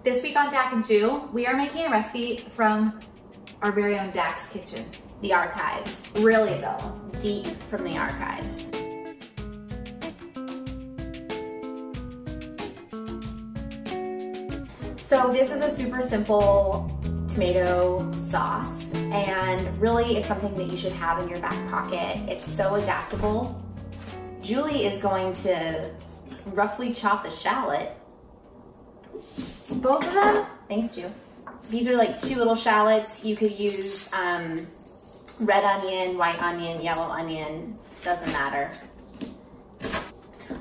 This week on Dak and Jew, we are making a recipe from our very own Dak's kitchen. The archives. Really though, deep from the archives. So this is a super simple tomato sauce, and really it's something that you should have in your back pocket. It's so adaptable. Julie is going to roughly chop the shallot. Both of them? Thanks, Ju. These are like 2 little shallots. You could use red onion, white onion, yellow onion, doesn't matter.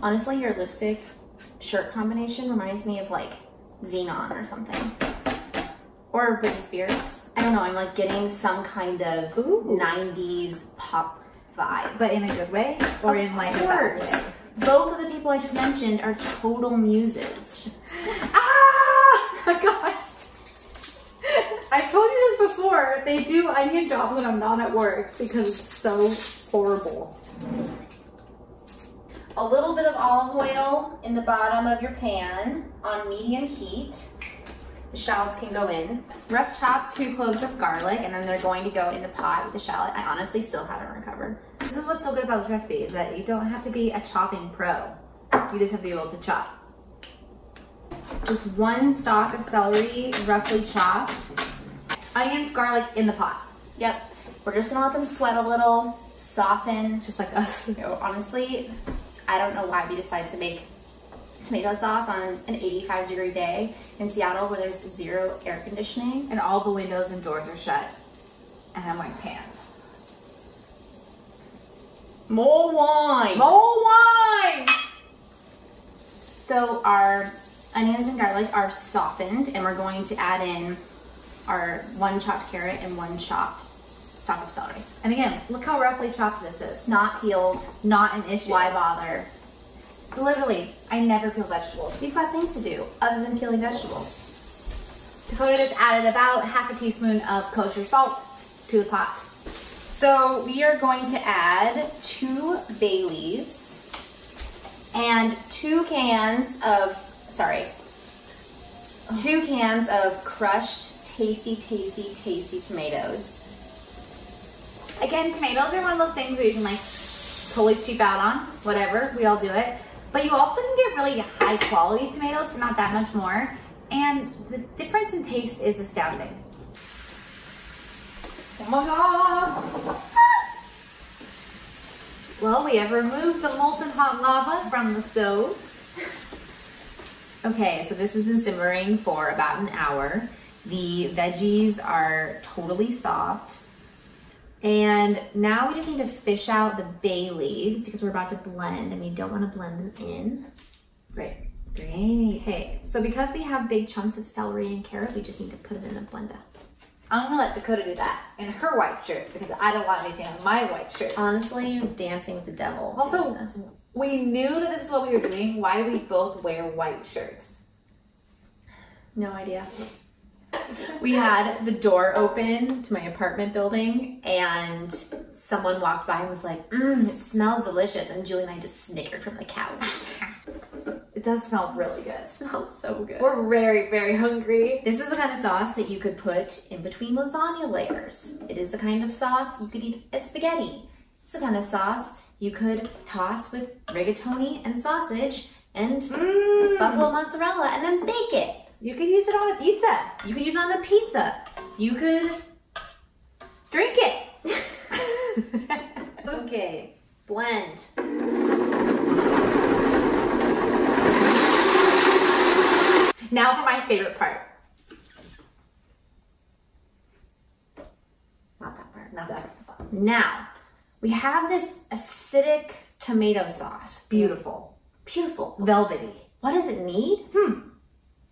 Honestly, your lipstick shirt combination reminds me of like Xenon or something. Or Britney Spears. I don't know, I'm like getting some kind of 90s pop vibe. But in a good way? Or in like a bad way? Both of the people I just mentioned are total muses. Ah! My God. I've told you this before. They do onion jobs when I'm not at work because it's so horrible. A little bit of olive oil in the bottom of your pan on medium heat. The shallots can go in. Rough chop 2 cloves of garlic, and then they're going to go in the pot with the shallot. I honestly still haven't recovered. This is what's so good about this recipe, is that you don't have to be a chopping pro. You just have to be able to chop. Just 1 stalk of celery, roughly chopped. Onions, garlic in the pot. Yep. We're just gonna let them sweat a little, soften. Just like us. You know, honestly, I don't know why we decided to make tomato sauce on an 85-degree day in Seattle where there's 0 air conditioning. And all the windows and doors are shut. And I'm wearing pants. More wine! More wine! So our onions and garlic are softened, and we're going to add in our 1 chopped carrot and 1 chopped stalk of celery. And again, look how roughly chopped this is. Not peeled. Not an issue. Why bother? Literally, I never peel vegetables. You've got things to do other than peeling vegetables. Dakota just added about half a teaspoon of kosher salt to the pot. So we are going to add 2 bay leaves and 2 cans of crushed tasty tomatoes. Again, tomatoes are one of those things where you can like totally cheap out on, whatever, we all do it. But you also can get really high quality tomatoes for not that much more. And the difference in taste is astounding. Oh my God. Well, we have removed the molten hot lava from the stove. Okay, so this has been simmering for about an hour. The veggies are totally soft. And now we just need to fish out the bay leaves because we're about to blend and we don't want to blend them in. Great. Great. Okay, so because we have big chunks of celery and carrot, we just need to put it in a blender. I'm gonna let Dakota do that in her white shirt because I don't want anything on my white shirt. Honestly, you're dancing with the devil. Also, we knew that this is what we were doing. Why do we both wear white shirts? No idea. We had the door open to my apartment building and someone walked by and was like, it smells delicious. And Julie and I just snickered from the couch. It does smell really good. It smells so good. We're very, very hungry. This is the kind of sauce that you could put in between lasagna layers. It is the kind of sauce you could eat as spaghetti. It's the kind of sauce you could toss with rigatoni and sausage and buffalo mozzarella and then bake it. You could use it on a pizza. You could use it on a pizza. You could drink it. Okay, blend. Now for my favorite part. Not that part, not that part. Now, we have this acidic tomato sauce. Beautiful. Beautiful. Velvety. What does it need?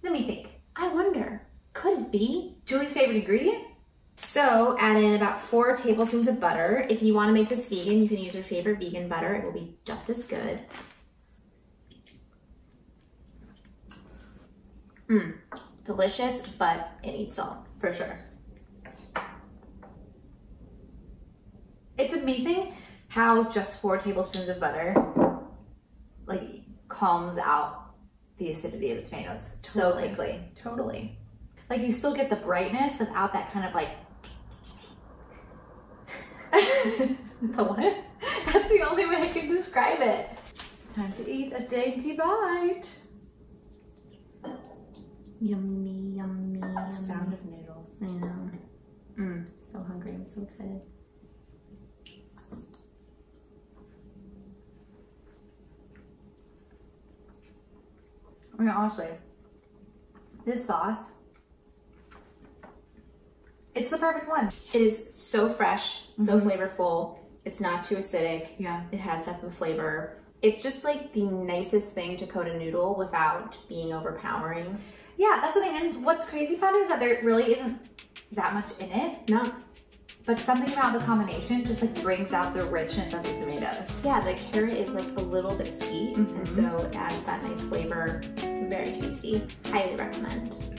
Let me think. I wonder, could it be? Julie's favorite ingredient? So add in about 4 tablespoons of butter. If you want to make this vegan, you can use your favorite vegan butter. It will be just as good. Delicious, but it needs salt, for sure. It's amazing how just 4 tablespoons of butter like calms out the acidity of the tomatoes. Totally. So quickly. Totally. Like you still get the brightness without that kind of like, the what? That's the only way I can describe it. Time to eat a dainty bite. Yummy, yummy, yummy. Sound of noodles. I know. So hungry. I'm so excited. I mean, honestly, this sauce, it's the perfect one. It is so fresh, so flavorful. It's not too acidic. Yeah. It has depth of flavor. It's just like the nicest thing to coat a noodle without being overpowering. Yeah, that's the thing. And what's crazy about it is that there really isn't that much in it. No. But something about the combination just like brings out the richness of the tomatoes. Yeah, the carrot is like a little bit sweet, and so it adds that nice flavor. Very tasty. Highly recommend.